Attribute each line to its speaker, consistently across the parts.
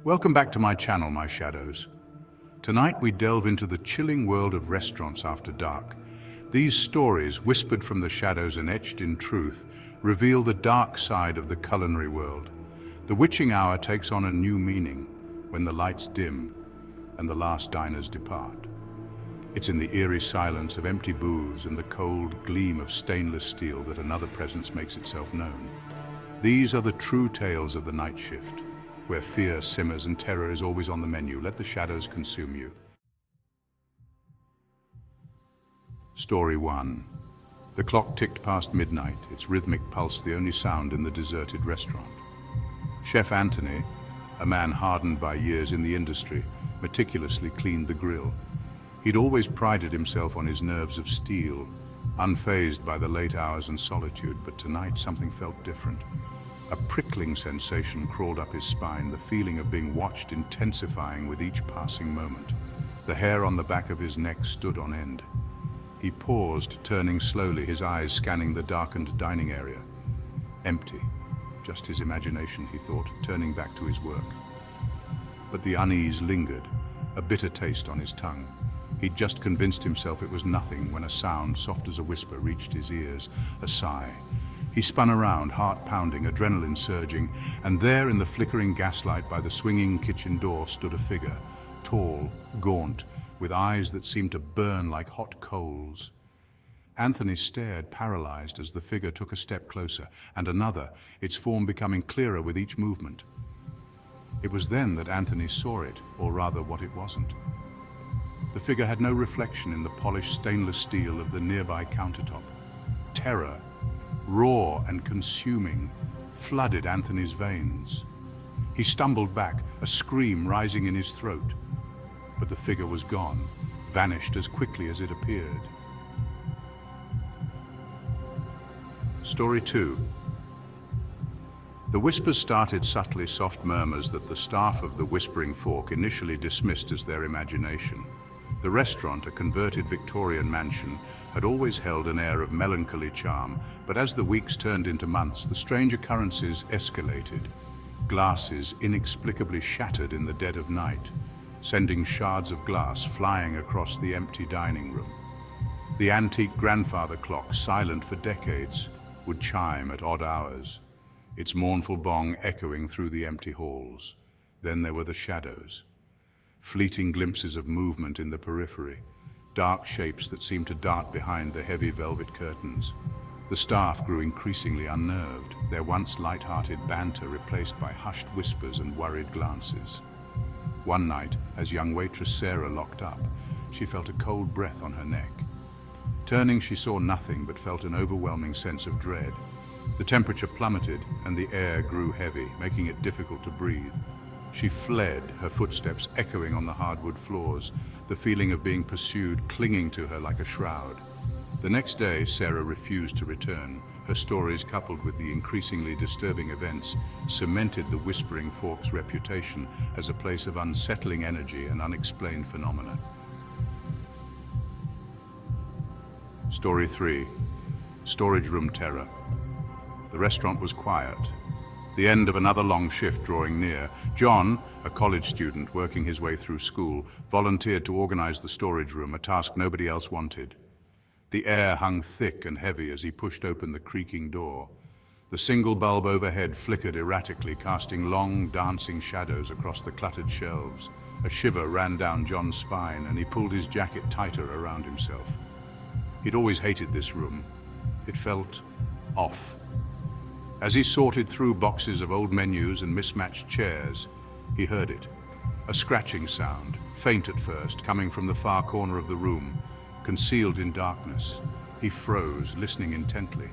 Speaker 1: Welcome back to my channel, my shadows. Tonight we delve into the chilling world of restaurants after dark. These stories, whispered from the shadows and etched in truth, reveal the dark side of the culinary world. The witching hour takes on a new meaning when the lights dim and the last diners depart. It's in the eerie silence of empty booths and the cold gleam of stainless steel that another presence makes itself known. These are the true tales of the night shift, where fear simmers and terror is always on the menu. Let the shadows consume you. Story 1. The clock ticked past midnight, its rhythmic pulse the only sound in the deserted restaurant. Chef Anthony, a man hardened by years in the industry, meticulously cleaned the grill. He'd always prided himself on his nerves of steel, unfazed by the late hours and solitude, but tonight something felt different. A prickling sensation crawled up his spine, the feeling of being watched intensifying with each passing moment. The hair on the back of his neck stood on end. He paused, turning slowly, his eyes scanning the darkened dining area. Empty. Just his imagination, he thought, turning back to his work. But the unease lingered, a bitter taste on his tongue. He'd just convinced himself it was nothing when a sound, soft as a whisper, reached his ears, a sigh. He spun around, heart pounding, adrenaline surging, and there in the flickering gaslight by the swinging kitchen door stood a figure, tall, gaunt, with eyes that seemed to burn like hot coals. Anthony stared, paralyzed, as the figure took a step closer, and another, its form becoming clearer with each movement. It was then that Anthony saw it, or rather what it wasn't. The figure had no reflection in the polished stainless steel of the nearby countertop. Terror, raw and consuming, flooded Anthony's veins. He stumbled back, a scream rising in his throat. But the figure was gone, vanished as quickly as it appeared. Story 2. The whispers started subtly, soft murmurs that the staff of the Whispering Fork initially dismissed as their imagination. The restaurant, a converted Victorian mansion, had always held an air of melancholy charm, but as the weeks turned into months, the strange occurrences escalated. Glasses inexplicably shattered in the dead of night, sending shards of glass flying across the empty dining room. The antique grandfather clock, silent for decades, would chime at odd hours, its mournful bong echoing through the empty halls. Then there were the shadows. Fleeting glimpses of movement in the periphery, dark shapes that seemed to dart behind the heavy velvet curtains. The staff grew increasingly unnerved, their once light-hearted banter replaced by hushed whispers and worried glances. One night, as young waitress Sarah locked up, she felt a cold breath on her neck. Turning, she saw nothing but felt an overwhelming sense of dread. The temperature plummeted and the air grew heavy, making it difficult to breathe. She fled, her footsteps echoing on the hardwood floors, the feeling of being pursued clinging to her like a shroud. The next day, Sarah refused to return. Her stories, coupled with the increasingly disturbing events, cemented the Whispering Fork's reputation as a place of unsettling energy and unexplained phenomena. Story 3. Storage room terror. The restaurant was quiet, the end of another long shift drawing near. John, a college student working his way through school, volunteered to organize the storage room, a task nobody else wanted. The air hung thick and heavy as he pushed open the creaking door. The single bulb overhead flickered erratically, casting long, dancing shadows across the cluttered shelves. A shiver ran down John's spine, and he pulled his jacket tighter around himself. He'd always hated this room. It felt off. As he sorted through boxes of old menus and mismatched chairs, he heard it. A scratching sound, faint at first, coming from the far corner of the room, concealed in darkness. He froze, listening intently.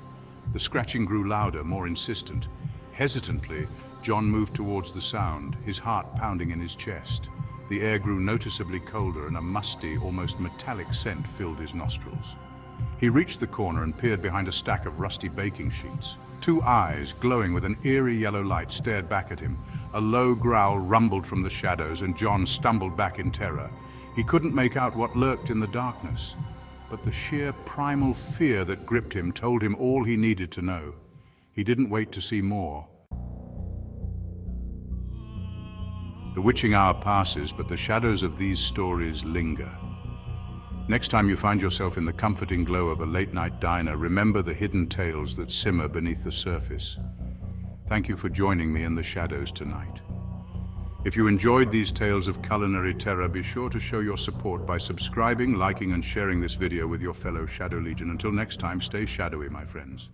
Speaker 1: The scratching grew louder, more insistent. Hesitantly, John moved towards the sound, his heart pounding in his chest. The air grew noticeably colder, and a musty, almost metallic scent filled his nostrils. He reached the corner and peered behind a stack of rusty baking sheets. Two eyes, glowing with an eerie yellow light, stared back at him. A low growl rumbled from the shadows, and John stumbled back in terror. He couldn't make out what lurked in the darkness, but the sheer primal fear that gripped him told him all he needed to know. He didn't wait to see more. The witching hour passes, but the shadows of these stories linger. Next time you find yourself in the comforting glow of a late-night diner, remember the hidden tales that simmer beneath the surface. Thank you for joining me in the shadows tonight. If you enjoyed these tales of culinary terror, be sure to show your support by subscribing, liking, and sharing this video with your fellow Shadow Legion. Until next time, stay shadowy, my friends.